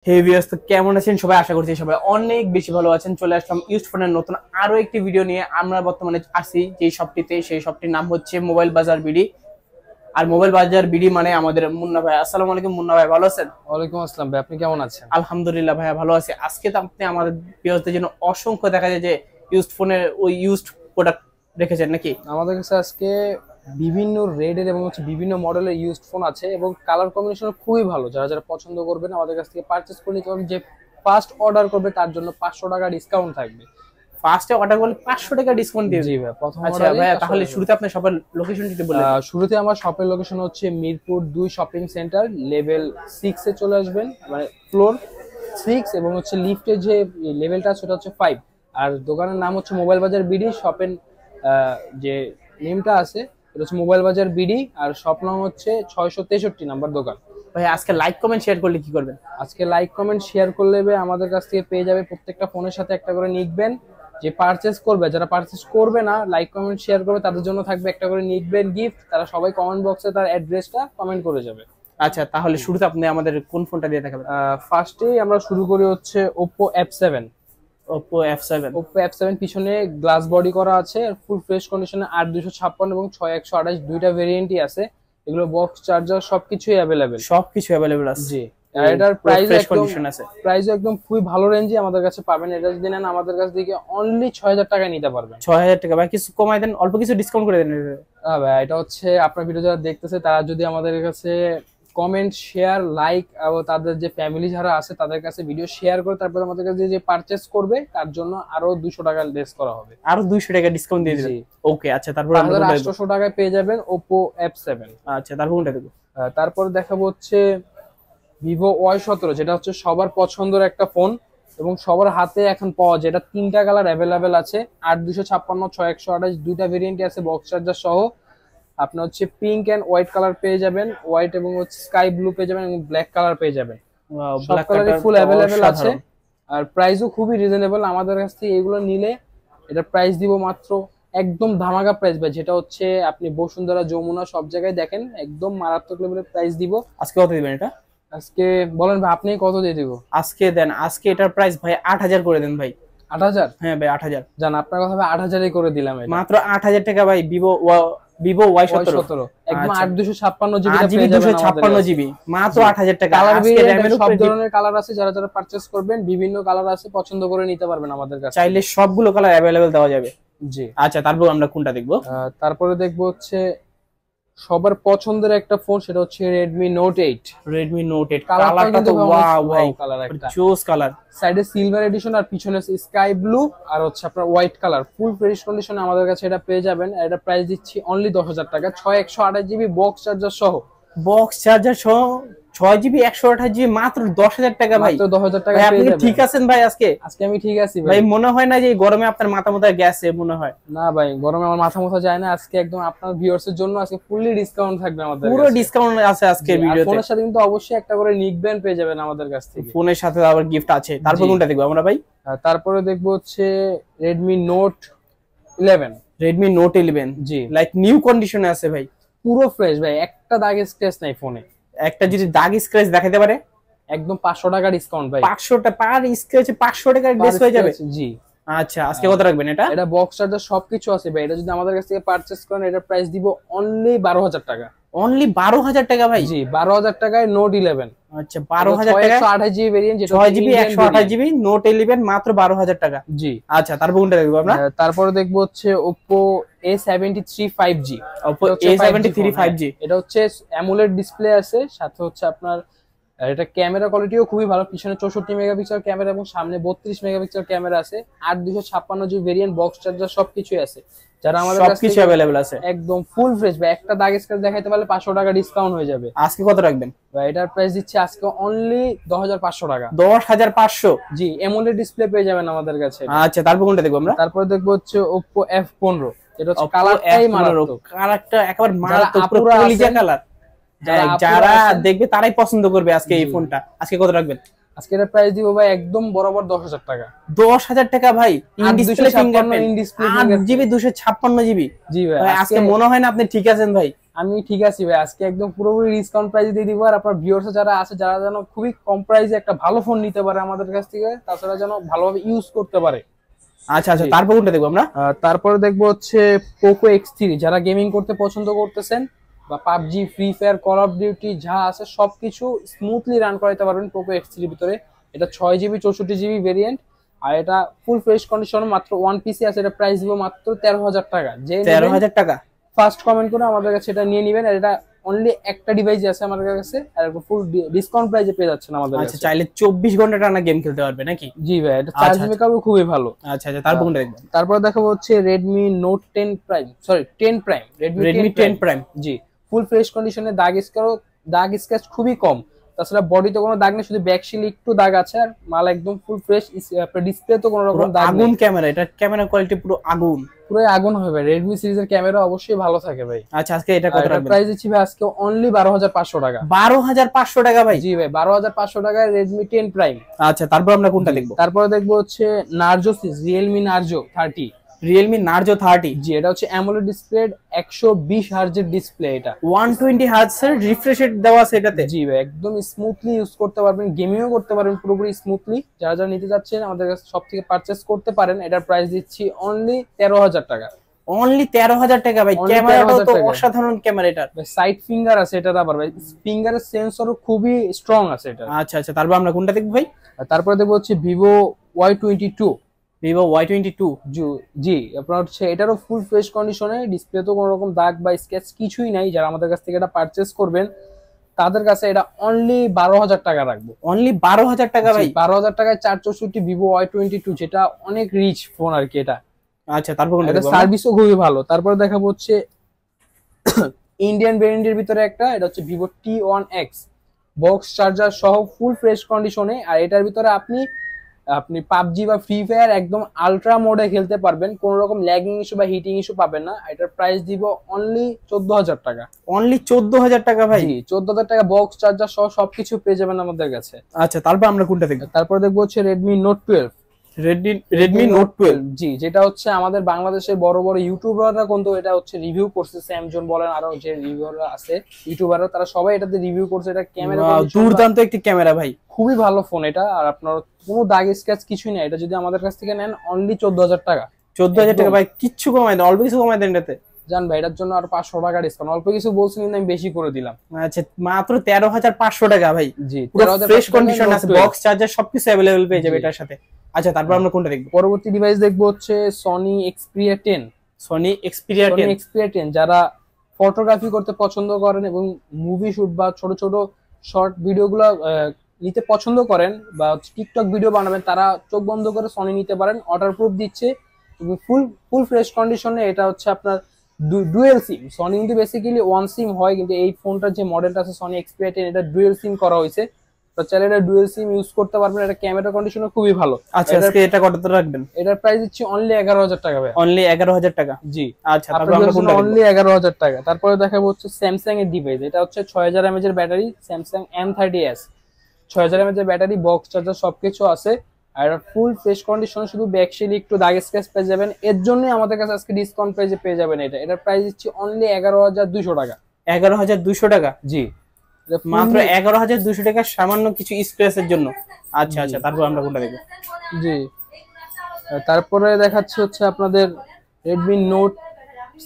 হে viewers, তো কেমন আছেন সবাই? আশা করছি সবাই অনেক বেশি ভালো আছেন। চলে আসলাম ইউজড ফোনের নতুন আরো একটি ভিডিও নিয়ে। আমরা বর্তমানে আছি যে শপটিতে, সেই শপটির নাম হচ্ছে মোবাইল বাজার বিডি। আর মোবাইল বাজার বিডি মানে আমাদের মুন্না ভাই। আসসালামু আলাইকুম মুন্না ভাই, ভালো আছেন? ওয়ালাইকুম আসসালাম ভাই, আপনি কেমন আছেন? আলহামদুলিল্লাহ ভাইয়া, ভালো আছি। আজকে তো আপনি আমাদের ভিউয়ার্সদের জন্য অসংখ্য দেখা যায় যে ইউজড ফোনের ওই ইউজড প্রোডাক্ট রেখেছেন নাকি? আমাদের কাছে আজকে বিভিন্ন রেডের এবং বিভিন্ন মডেলের ইউজড ফোন আছে এবং কালার কম্বিনেশন খুবই ভালো। যারা যারা পছন্দ করবেন আমাদের কাছ থেকে পারচেজ করে নিতে পারবেন। যে ফার্স্ট অর্ডার করবে তার জন্য 500 টাকা ডিসকাউন্ট থাকবে। ফার্স্টে অর্ডার করলে 500 টাকা ডিসকাউন্ট দিয়ে? জি ভাই, প্রথম আচ্ছা ভাইয়া, তাহলে শুরুতে আপনি সবার লোকেশনটি বললেন। শুরুতে আমার শপের লোকেশন হচ্ছে মিরপুর 2 শপিং সেন্টার, লেভেল 6 এ চলে আসবেন, মানে ফ্লোর 6 এবং হচ্ছে লিফটের যে লেভেলটা আছে সেটা হচ্ছে 5। আর দোকানের নাম হচ্ছে মোবাইল বাজার বিডি। শপের যে নেমটা আছে এটা হচ্ছে মোবাইল বাজার বিডি, আর শপ নাম হচ্ছে 663 নাম্বার দোকান। ভাই আজকে লাইক কমেন্ট শেয়ার করলে কি করবেন? আজকে লাইক কমেন্ট শেয়ার করলে আমাদের কাছ থেকে পেয়ে যাবে প্রত্যেকটা ফোনের সাথে একটা করে নিকবেন। যে পারচেজ করবে, যারা পারচেজ করবে না লাইক কমেন্ট শেয়ার করবে তাদের জন্য থাকবে একটা করে নিকবেন গিফট। তারা সবাই কমেন্ট বক্সে তার অ্যাড্রেসটা কমেন্ট করে যাবে। আচ্ছা, তাহলে শুরুতে আপনি আমাদের কোন ফোনটা দিয়ে দেখাবেন? ফার্স্টেই আমরা শুরু করি হচ্ছে Oppo F7। Oppo F7। Oppo F7 পিছনে গ্লাস বডি করা আছে, ফুল ফ্রেশ কন্ডিশনে 8256 এবং 6128 দুইটা ভেরিয়েন্টই আছে। এগুলো বক্স চার্জার সবকিছুই अवेलेबल, সবকিছু अवेलेबल আছে। জি। আর এটার প্রাইস আছে। একদম খুবই ভালো রেঞ্জে আমাদের কাছে পাবেন। এটা যদি নেন আমাদের কাছ থেকে অনলি 6000 টাকায় নিতে পারবেন। 6000 টাকা ভাই, কিছু কমাই দেন, অল্প কিছু ডিসকাউন্ট করে দেন। ভাই এটা হচ্ছে আপনার ভিডিও যারা দেখতেছে তারা যদি আমাদের কাছে কমেন্ট শেয়ার লাইক এবং তাদের যে ফ্যামিলি যারা আছে তাদের কাছে ভিডিও শেয়ার করে তারপর আমাদের কাছে যে পারচেজ করবে তার জন্য আরো 200 টাকা লেস করা হবে, আরো 200 টাকা ডিসকাউন্ট দিয়ে দিবেন। ওকে, আচ্ছা। তারপর আমরা 800 টাকায় পেয়ে যাবেন Oppo F7। আচ্ছা, তারপর কোনটা দেব? তারপর দেখাবো হচ্ছে Vivo Y17, যেটা হচ্ছে সবার পছন্দের একটা ফোন এবং সবার হাতে এখন পাওয়া যায়। এটা তিনটা কালার अवेलेबल আছে, 8256 6128 দুইটা ভেরিয়েন্টই আছে বক্স চার্জার সহ। আপনি হচ্ছে পিঙ্ক এন্ড হোয়াইট কালার পেয়ে যাবেন, হোয়াইট এবং হচ্ছে স্কাই ব্লু পেয়ে যাবেন এবং ব্ল্যাক কালার পেয়ে যাবেন। সব কালারই ফুল अवेलेबल আছে আর প্রাইসও খুবই রিজনেবল। আমাদের কাছ থেকে এগুলো নিলে এটা প্রাইস দিব মাত্র একদম ধামাকা প্রাইস ভাই, যেটা হচ্ছে আপনি বসুন্ধরা যমুনা সব জায়গায় দেখেন একদম মারাত্মক লেভেলের প্রাইস দিব। আজকে কত দিবেন এটা? আজকে বলেন ভাই, আপনি কত দিয়ে দিব? আজকে দেন, আজকে এটার প্রাইস ভাই 8000 করে দেন ভাই। 8000? হ্যাঁ ভাই 8000। জান আপনার কথা ভাই 8000ই করে দিলাম। মাত্র 8000 টাকা ভাই। Vivo Y17 একদম 8256 জিবি টা পেয়ে যাবেন। 8256 জিবি মাত্র 8000 টাকা। আজকে র‍্যামের সব ধরনের কালার আছে, যারা যারা পারচেজ করবেন বিভিন্ন কালার আছে, পছন্দ করে নিতে পারবেন আমাদের কাছে। চাইলে সবগুলো কালার अवेलेबल দেওয়া যাবে। জি। আচ্ছা, তারপর আমরা কোনটা দেখব? তারপরে দেখব হচ্ছে সবার পছন্দের একটা ফোন, সেটা হচ্ছে Redmi Note 8। Redmi Note 8 কালারটা তো ওয়াও ভাই, কালার একটা জোস কালার। সাইডে সিলভার এডিশন আর পিছনে স্কাই ব্লু আর হচ্ছে আপনার হোয়াইট কালার, ফুল ফ্রেশ কন্ডিশনে আমাদের কাছে এটা পেয়ে যাবেন। এটা প্রাইস দিচ্ছি অনলি 10000 টাকা, 6128 জিবি বক্স চার্জার সহ। বক্স চার্জার সহ 6 জিবি 128 জিবি মাত্র 10000 টাকা ভাই। মাত্র 10000 টাকা পেয়ে যাবেন। ঠিক আছেন ভাই? আজকে আমি ঠিক আছি ভাই। মনে হয় না যে এই গরমে আপনার মাথা মুথা গেছে? মনে হয় না ভাই, গরমে আমার মাথা মুথা যায় না। আজকে একদম আপনার ভিউয়ার্স এর জন্য আজকে ফুললি ডিসকাউন্ট থাকবে আমাদের কাছে। পুরো ডিসকাউন্ট আছে আজকে ভিডিওতে। ফোনের সাথে কিন্তু অবশ্যই একটা করে নিকবেন পেয়ে যাবেন আমাদের কাছ থেকে। ফোনের সাথে আবার গিফট আছে। তারপর কোনটা দেখব আমরা ভাই? তারপরে দেখব হচ্ছে Redmi Note 11। Redmi Note 11 জি, লাইক নিউ কন্ডিশনে আছে ভাই, পুরো ফ্রেশ ভাই, একটা দাগ স্ক্র্যাচ নাই ফোনে। একটা যদি দাগ স্ক্র্যাচ দেখাতে পারে একদম 500 টাকা ডিসকাউন্ট ভাই। 500 টাকা পার স্ক্র্যাচে 500 টাকা ডিস হয়ে যাবে। জি। আচ্ছা, আজকে কত রাখবেন এটা? এটা বক্স চার্জার সবকিছু আছে ভাই। এটা যদি আমাদের কাছ থেকে পারচেজ করেন এটা প্রাইস দিব অনলি 12000 টাকা। অনলি 12000 টাকা ভাই? জি, 12000 টাকায় Note 11। আচ্ছা, 12000 টাকা 128 জিবি ভেরিয়েন্ট, যেটা 6 জিবি 128 জিবি Note 11 মাত্র 12000 টাকা। জি। আচ্ছা, তারপর কোনটা দেখব আমরা? তারপরে দেখব হচ্ছে Oppo A73 5G। Oppo A73 5G এটা হচ্ছে অ্যামোলেড ডিসপ্লে আছে, সাথে হচ্ছে আপনার এটা ক্যামেরা কোয়ালিটিও খুবই ভালো। পিছনে 64 মেগাপিক্সেল ক্যামেরা এবং সামনে 32 মেগাপিক্সেল ক্যামেরা আছে। 8256 জিবি ভেরিয়েন্ট, বক্স চার্জার সবকিছু আছে। যারা আমাদের কাছে সবকিছু अवेलेबल আছে একদম ফুল ফ্রেশ ভাই। একটা দাগ স্ক্র্যাচ দেখাইতে পারলে 500 টাকা ডিসকাউন্ট হয়ে যাবে। আজকে কত রাখবেন ভাই? এটার প্রাইস দিচ্ছি আজকে অনলি 10500 টাকা। 10500? জি, অ্যামোলেড ডিসপ্লে পেয়ে যাবেন আমাদের কাছে। আচ্ছা, তারপর কোনটা দেখব আমরা? তারপর দেখবো হচ্ছে Oppo F15। এটা হচ্ছে কালারটাই মারাত্মক, কালারটা একেবারে মারাত্মক, পুরো কলিজা কালার। যারা দেখবে তারাই পছন্দ করবে আজকে এই ফোনটা। আজকে কত রাখবেন? আজকে এর প্রাইস দিব ভাই একদম বরাবর 10000 টাকা। 10000 টাকা ভাই? In display fingerprint 8 GB 256 GB. জি ভাই, জি ভাই, আজকে মনে হয় না আপনি ঠিক আছেন ভাই। আমি ঠিক আছি ভাই, আজকে একদম পুরোপুরি ডিসকাউন্ট প্রাইসে দিয়ে দিব। আর আপনার ভিউয়ার্স যারা আছে, যারা যেন খুবই কম প্রাইসে একটা ভালো ফোন নিতে পারে আমাদের কাছ থেকে, তাছাড়া যেন ভালোভাবে ইউজ করতে পারে। আচ্ছা আচ্ছা, তারপর কোনটা দেখবো আমরা? তারপরে দেখবো হচ্ছে পোকো X3, যারা গেমিং করতে পছন্দ করতেছেন বা PUBG, free fire, call of duty যা আছে সবকিছু স্মুথলি রান করাইতে পারবেন পোকো X3 ভিতরে। এটা 6GB 64GB ভেরিয়েন্ট, আর এটা ফুল ফ্রেশ কন্ডিশন, মাত্র ওয়ান পিসি আছে। এটা প্রাইস দিব মাত্র 13,000 টাকা। যে 13,000 টাকা ফার্স্ট কমেন্ট করে আমাদের কাছে এটা নিয়ে নেবেন। আর এটা অনলি একটা ডিভাইস আছে আমাদের কাছে, আর ফুল ডিসকাউন্ট প্রাইসে পেয়ে যাচ্ছেন আমাদের আচ্ছা, কাছে। চাইলে 24 ঘন্টা টানা গেম খেলতে পারবে নাকি? জি ভাই, এটা চার্জ ব্যাকআপও খুবই ভালো। আচ্ছা আচ্ছা, তারপর কোনটা দেখবো? তারপর দেখাবো হচ্ছে Redmi Note 10 Prime, sorry 10 Prime, Redmi 10 Prime। জি, ফুল ফ্রেশ কন্ডিশনে, দাগ স্ক্র্যাচ খুবই কম, তাছাড়া বডিতে কোনো দাগ নেই, শুধু ব্যাকশিলে একটু দাগ আছে। আর মাল একদম ফুল ফ্রেশ, ডিসপ্লে তো কোনো রকম দাগ নেই। আগুন ক্যামেরা, এটা ক্যামেরা কোয়ালিটি পুরো আগুন, পুরো আগুন হবে। রেডমি সিরিজের ক্যামেরা অবশ্যই ভালো থাকে ভাই। আচ্ছা, আজকে এটা কত রাখবেন? প্রাইস দিচ্ছি ভাই আজকে অনলি 12,500 টাকা। 12,500 টাকা ভাই? জি ভাই, 12,500 টাকায় Redmi 10 Prime। আচ্ছা, তারপর আমরা কোনটা দেখবো? তারপরে দেখবো হচ্ছে Narzo, Realme Narzo 30। Realme Narzo 30। জি, এটা হচ্ছে অ্যামোলেড ডিসপ্লে, 120 হার্জের ডিসপ্লে। এটা 120 হার্টজের রিফ্রেশ রেট দেওয়া আছে এটাতে। জি ভাই, একদম স্মুথলি ইউজ করতে পারবেন, গেমিংও করতে পারবেন পুরোপুরি স্মুথলি। যারা যারা নিতে যাচ্ছেন আমাদের কাছে সব থেকে পারচেজ করতে পারেন। এটার প্রাইস দিচ্ছি অনলি 13,000 টাকা। অনলি 13,000 টাকা ভাই? ক্যামেরাটাও তো অসাধারণ ক্যামেরা এটার। সাইড ফিঙ্গার আছে এটার, আবার ভাই ফিঙ্গারের সেন্সরও খুবই স্ট্রং আছে এটা। আচ্ছা আচ্ছা, তারপর আমরা কোনটা দেখবো ভাই? তারপরে দেখবো হচ্ছে Vivo Y22। Vivo Y22। জি, আপনার হচ্ছে এটারও ফুল ফ্রেশ কন্ডিশনে, ডিসপ্লে তো কোনো রকম দাগ বা স্ক্র্যাচ কিছুই নাই। যারা আমাদের কাছ থেকে এটা পারচেজ করবেন তাদের কাছে এটা অনলি 12,000 টাকা রাখবো। অনলি 12,000 টাকা ভাই? 12,000 টাকায় 464 Vivo Y22, যেটা অনেক রিচ ফোন আর কি এটা। আচ্ছা, তারপর কোনটা দেখবো? সার্ভিসও খুবই ভালো। তারপরে দেখাবো হচ্ছে ইন্ডিয়ান ভেরিয়েন্টের ভিতরে একটা, এটা হচ্ছে Vivo T1X, বক্স চার্জার সহ ফুল ফ্রেশ কন্ডিশনে। আর এটার ভিতরে আপনি পাবজি বা ফ্রি ফায়ার একদম আলট্রা মোডে খেলতে পারবেন, কোন রকম ল্যাগিং ইস্যু বা হিটিং ইস্যু পাবেন না। এটার প্রাইস দিব অনলি 14,000 টাকা। অনলি 14,000 টাকা ভাই? জি, 14,000 টাকা বক্স চার্জার সহ সবকিছু পেয়ে যাবেন আমাদের কাছে। আচ্ছা, তারপর আমরা কোনটা দেখবো? তারপর দেখবো হচ্ছে Redmi Note 12। Redmi Note 12। জি, যেটা হচ্ছে আমাদের বাংলাদেশের বড় বড় ইউটিউবাররা কিন্তু এটা হচ্ছে রিভিউ করছে, স্যামজন বলেন আরো যে রিভিউয়াররা আছে ইউটিউবাররা, তারা সবাই এটাতে রিভিউ করছে। এটা ক্যামেরা দুর্দান্ত একটি ক্যামেরা ভাই, খুবই ভালো ফোন এটা। আর আপনার কোনো দাগ স্ক্র্যাচ কিছুই নেই। এটা যদি আমাদের কাছ থেকে নেন অনলি 14,000 টাকা। 14,000 টাকা ভাই? কিচ্ছু কমাই দেন, অল্প কিছু কমাই দেন এটাতে। জান ভাই, এটার জন্য আর 500 টাকা ডিসকাউন্ট, অল্প কিছু বলছেন কিন্তু আমি বেশি করে দিলাম। আচ্ছা, মাত্র 13,500 টাকা ভাই? জি, ফ্রেশ কন্ডিশন আছে, বক্স চার্জার সবকিছু अवेलेबल পেয়ে যাবে এটার সাথে। আচ্ছা, তারপর আমরা কোনটা দেখবো? পরবর্তী ডিভাইস দেখবো হচ্ছে Sony Xperia 10। Sony Xperia 10। যারা ফটোগ্রাফি করতে পছন্দ করেন এবং মুভি শুট বা ছোট ছোট শর্ট ভিডিওগুলো নিতে পছন্দ করেন বা টিকটক ভিডিও বানাবেন, তারা চোখ বন্ধ করে সনি নিতে পারেন। ওয়াটারপ্রুফ দিচ্ছে এবং ফুল ফ্রেশ কন্ডিশনে। এটা হচ্ছে আপনার ডুয়েল সিম। সনি কিন্তু বেসিক্যালি ওয়ান সিম হয়, কিন্তু এই ফোনটার যে মডেলটা আছে Sony Xperia 10, এটা ডুয়েল সিম করা হয়েছে। তো চাইলে এটা ডুয়েল সিম ইউজ করতে পারবেন। এটা ক্যামেরা কন্ডিশনও খুবই ভালো। আচ্ছা, আজকে এটা কত রাখবেন? এটার প্রাইস দিচ্ছি অনলি 11,000 টাকা ভাই। অনলি 11,000 টাকা? জি। আচ্ছা, তারপর আমরা কোনটা দেখব? অনলি 11,000 টাকা। তারপরে দেখাবো হচ্ছে স্যামসাং এর ডিভাইস। এটা হচ্ছে 6000 mAh এর ব্যাটারি, Samsung M30s, 6000 mAh এর ব্যাটারি, বক্স চার্জার সবকিছু আছে। আর ফুল ফ্রেশ কন্ডিশন, শুধু ব্যাকশিলে একটু দাগ স্ক্র্যাচ পেয়ে যাবেন। এর জন্য আমাদের কাছে আজকে ডিসকাউন্ট প্রাইসে পেয়ে যাবেন এটা। এটার প্রাইস দিচ্ছি অনলি 11,200 টাকা। 11,200 টাকা? জি, মাত্র 11,200 টাকা সামান্য কিছু স্ক্র্যাচের জন্য। আচ্ছা আচ্ছা, তারপর আমরা কোনটা দেখব? জি, তারপরে দেখাচ্ছে হচ্ছে আপনাদের Redmi Note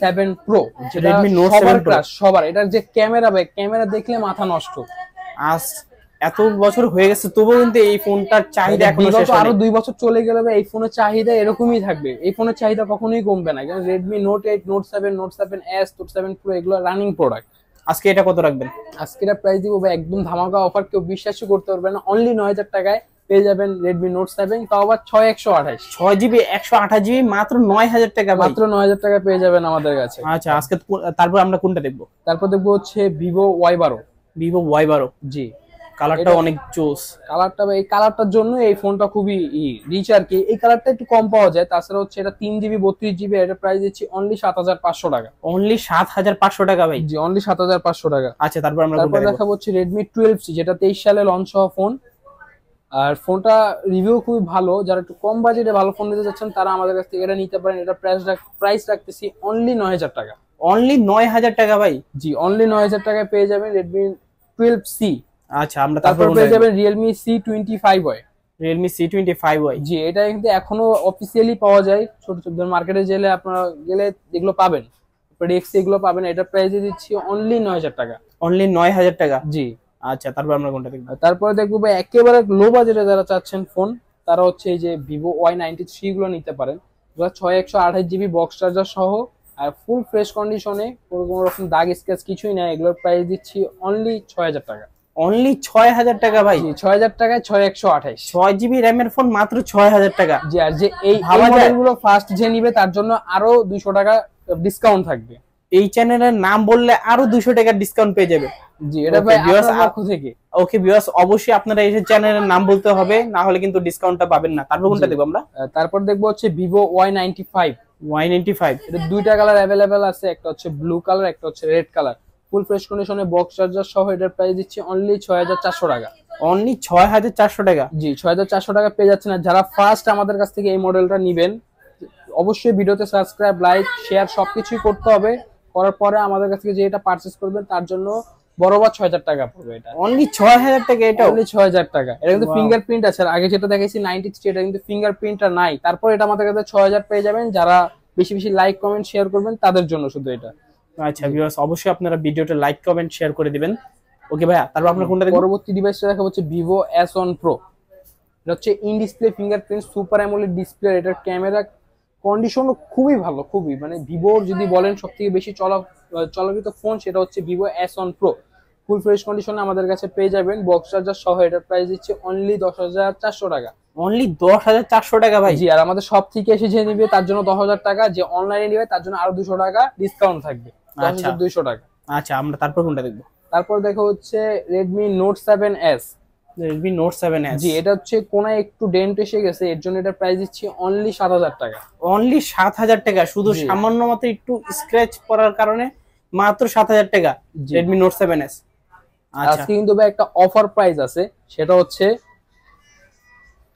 7 Pro, যেটা Redmi Note 7 Pro সবার। এটার যে ক্যামেরা ভাই, ক্যামেরা দেখলে মাথা নষ্ট। আজ এত বছর হয়ে গেছে তবুও কিন্তু এই ফোনটার চাহিদা এখনো শেষ হয়নি। আরো 2 বছর চলে গেলে এই ফোনের চাহিদা এরকমই থাকবে। এই ফোনের চাহিদা কখনোই কমবে না, কারণ Redmi Note 8, Note 7, Note 7s, Note 7 Pro এগুলো রানিং প্রোডাক্ট। আজকে এটা কত রাখবেন? আজকে এটা প্রাইস দিব ভাই একদম ধামাকা অফার, কেউ বিশ্বাসই করতে পারবে না। অনলি 9,000 টাকায় পেয়ে যাবেন Redmi Note 7, তাও আবার 6128, 6GB 128GB মাত্র 9,000 টাকা? মাত্র 9,000 টাকা পেয়ে যাবেন আমাদের কাছে। আচ্ছা, আজকে তারপর আমরা কোনটা দেখবো? তারপর দেখবো হচ্ছে Vivo Y12। Vivo Y12। জি, কালারটা অনেক জোস। কালারটা, এই কালারটার জন্য এই ফোনটা খুবই রিচ আর কি। এই কালারটা একটু কম পাওয়া যায়। তাছাড়া হচ্ছে এটা 3GB 32GB, এটা প্রাইস দিচ্ছি অনলি 7,500 টাকা। অনলি 7,500 টাকা ভাই? জি, অনলি 7,500 টাকা। আচ্ছা, তারপর আমরা দেখাবো হচ্ছে Redmi 12C, যেটা 23 সালে লঞ্চ হওয়া ফোন। আর ফোনটা রিভিউ খুবই ভালো। যারা একটু কম বাজেটে ভালো ফোন নিতে যাচ্ছেন তারা আমাদের কাছ থেকে এটা নিতে পারেন। এটা প্রাইস রাখতেছি অনলি 9,000 টাকা। অনলি 9000 টাকা ভাই। জি অনলি 9000 টাকায় পেয়ে যাবেন Redmi 12C। আচ্ছা আমরা তারপর পেয়ে যাবেন Realme C25y। Realme C25y, জি এটা কিন্তু এখনো অফিসিয়ালি পাওয়া যায়, ছোট ছোট মার্কেটে গেলে আপনারা গেলে এগুলো পাবেন, এক্স এগুলো পাবেন। এটা প্রাইসে দিচ্ছি অনলি 9000 টাকা। অনলি 9000 টাকা। জি আচ্ছা তারপর আমরা কোনটা দেখব? তারপরে দেখবো ভাই একেবারে লো বাজেটে যারা চাচ্ছেন ফোন, তারা হচ্ছে এই যে Vivo Y93 গুলো নিতে পারেন। 6128GB বক্স চার্জার সহ আর ফুল ফ্রেশ কন্ডিশনে, কোনো রকম দাগ স্ক্র্যাচ কিছুই নাই। এগুলোর প্রাইস দিচ্ছি অনলি 6000 টাকা। অনলি 6000 টাকা ভাই। জি 6000 টাকায় 6128 6GB র‍্যামের ফোন মাত্র 6000 টাকা। জি আর যে এই মডেলগুলো ফার্স্ট যে নিবে তার জন্য আরো 200 টাকা ডিসকাউন্ট থাকবে। এই চ্যানেলের নাম বললে আরো 200 টাকা ডিসকাউন্ট পেয়ে যাবে। জি এটা ভাই আপনার পক্ষ থেকে। ওকে ভিউয়ার্স, অবশ্যই আপনারা এই চ্যানেলের নাম বলতে হবে, না হলে কিন্তু ডিসকাউন্টটা পাবেন না। তারপর কোনটা দেখব আমরা? তারপর দেখবো হচ্ছে Vivo Y95। এটা দুইটা কালার अवेलेबल আছে, একটা হচ্ছে ব্লু কালার, একটা হচ্ছে রেড কালার। ফুল ফ্রেশ কন্ডিশনে বক্স চার্জার সহ এটার প্রাইস দিচ্ছি অনলি 6400 টাকা। অনলি 6400 টাকা। জি 6400 টাকা পেয়ে যাচ্ছেন। আর যারা ফার্স্ট আমাদের কাছ থেকে এই মডেলটা নেবেন, অবশ্যই ভিডিওতে সাবস্ক্রাইব, লাইক, শেয়ার সবকিছুই করতে হবে। করার পরে আমাদের কাছ থেকে যে এটা পারচেজ করবেন তার জন্য বরাবর 6000 টাকা পড়বে। এটা অনলি 6000 টাকা। এটা অনলি 6000 টাকা। এটা কিন্তু ফিঙ্গারপ্রিন্ট আছে। আর আগে যেটা দেখাইছি 93, এটা কিন্তু ফিঙ্গারপ্রিন্টটা নাই। তারপর এটা আমাদের কাছে 6000 পেয়ে যাবেন। যারা বেশি বেশি লাইক কমেন্ট শেয়ার করবেন তাদের জন্য শুধু এটা। আচ্ছা ভিউয়ার্স, অবশ্যই আপনারা ভিডিওটা লাইক কমেন্ট শেয়ার করে দিবেন। ওকে ভাইয়া, তারপর আমরা কোনটা দেখব? পরবর্তী ডিভাইসটা দেখা হচ্ছে Vivo S1 Pro। এটা হচ্ছে in display fingerprint super AMOLED display. এটার ক্যামেরা কন্ডিশন খুবই ভালো, খুবই মানে ভিভোর যদি বলেন সবথেকে বেশি চলাচিত ফোন সেটা হচ্ছে Vivo S1 Pro। Full fresh কন্ডিশনে আমাদের কাছে পেয়ে যাবেন বক্স চার্জার সহ। এটার প্রাইস দিচ্ছে অনলি 10400 টাকা। অনলি 10400 টাকা ভাই। জি আর আমাদের সব থেকে এসে যে নিবে তার জন্য 10000 টাকা, যে অনলাইনে নিবে তার জন্য আরো 200 টাকা ডিসকাউন্ট থাকবে। 10200 টাকা। আচ্ছা আমরা তারপর কোনটা দেখব? তারপর দেখো হচ্ছে Redmi Note 7S। Redmi Note 7S। জি এটা হচ্ছে কোনায় একটু ডেন্ট এসে গেছে, এর জন্য এটা প্রাইস দিচ্ছি অনলি 7000 টাকা। অনলি 7000 টাকা, শুধু সামান্য মাত্র একটু স্ক্র্যাচ পড়ার কারণে মাত্র 7000 টাকা Redmi Note 7S। আচ্ছা আজকে কিন্তু ভাই একটা অফার প্রাইস আছে, সেটা হচ্ছে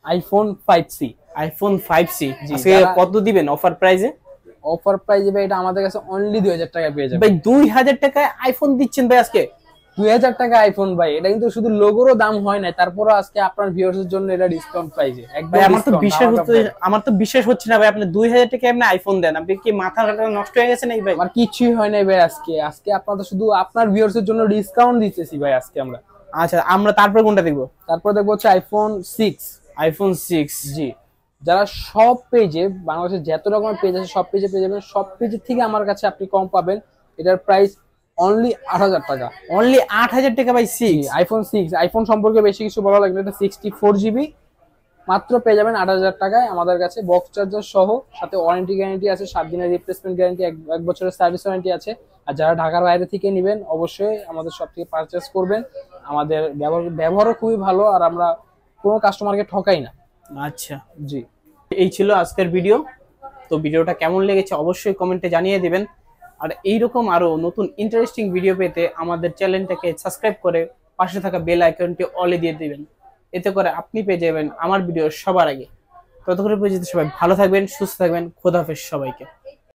iPhone 5C। iPhone 5C আজকে কত দিবেন অফার প্রাইসে? অফার প্রাইসে ভাই এটা আমাদের কাছে অনলি 2000 টাকা পেয়ে যাবেন। ভাই 2000 টাকায় আইফোন দিচ্ছেন ভাই আজকে? 2000 টাকা আইফোন ভাই, এটা কিন্তু শুধু লোগোরও দাম হয় না, তারপরও আজকে আপনার ভিউয়ার্সের জন্য এটা ডিসকাউন্ট প্রাইসে একদম। আমার তো বিশ্বাস হচ্ছে না ভাই, আপনি 2000 টাকা আপনি আইফোন দেন। আপনি কি মাথা নষ্ট হয়ে গেছে নাকি ভাই? আমার কিছুই হয় নাই ভাই আজকে আপনাদের শুধু আপনার ভিউয়ার্সের জন্য ডিসকাউন্ট দিতেছি ভাই আজকে আমরা। আচ্ছা আমরা তারপর কোনটা দেখব? তারপর দেখব হচ্ছে iPhone 6। iPhone 6। জি যারা সব পেজে, বাংলাদেশের যত রকমের পেজ আছে সব পেজে পেয়ে যাবেন। সব পেজের থেকে আমার কাছে আপনি কম পাবেন। এটার প্রাইস অনলি 8000 টাকা। অনলি 8000 টাকা ভাই 6 iPhone 6। আইফোন সম্পর্কে বেশি কিছু বলা লাগবে না, এটা 64GB মাত্র পেয়ে যাবেন 8000 টাকায় আমাদের কাছে বক্স চার্জার সহ। সাথে ওয়ারেন্টি গ্যারান্টি আছে, 7 দিনের রিপ্লেসমেন্ট গ্যারান্টি, 1 বছরের সার্ভিস ওয়ারেন্টি আছে। আর যারা ঢাকার বাইরে থেকে নেবেন অবশ্যই আমাদের সব থেকে পারচেস করবেন। আমাদের ব্যবহারও খুবই ভালো, আর আমরা কোনো কাস্টমারকে ঠকাই না। আচ্ছা জি এই ছিল আজকের ভিডিও। তো ভিডিওটা কেমন লেগেছে অবশ্যই কমেন্টে জানিয়ে দিবেন। আর এইরকম আরো নতুন ইন্টারেস্টিং ভিডিও পেতে আমাদের চ্যানেলটাকে সাবস্ক্রাইব করে পাশে থাকা বেল আইকনটি অলে দিয়ে দিবেন। এতে করে আপনি পেয়ে যাবেন আমার ভিডিও সবার আগে। ততক্ষণ পর্যন্ত সবাই ভালো থাকবেন, সুস্থ থাকবেন। খোদা হাফেজ সবাইকে।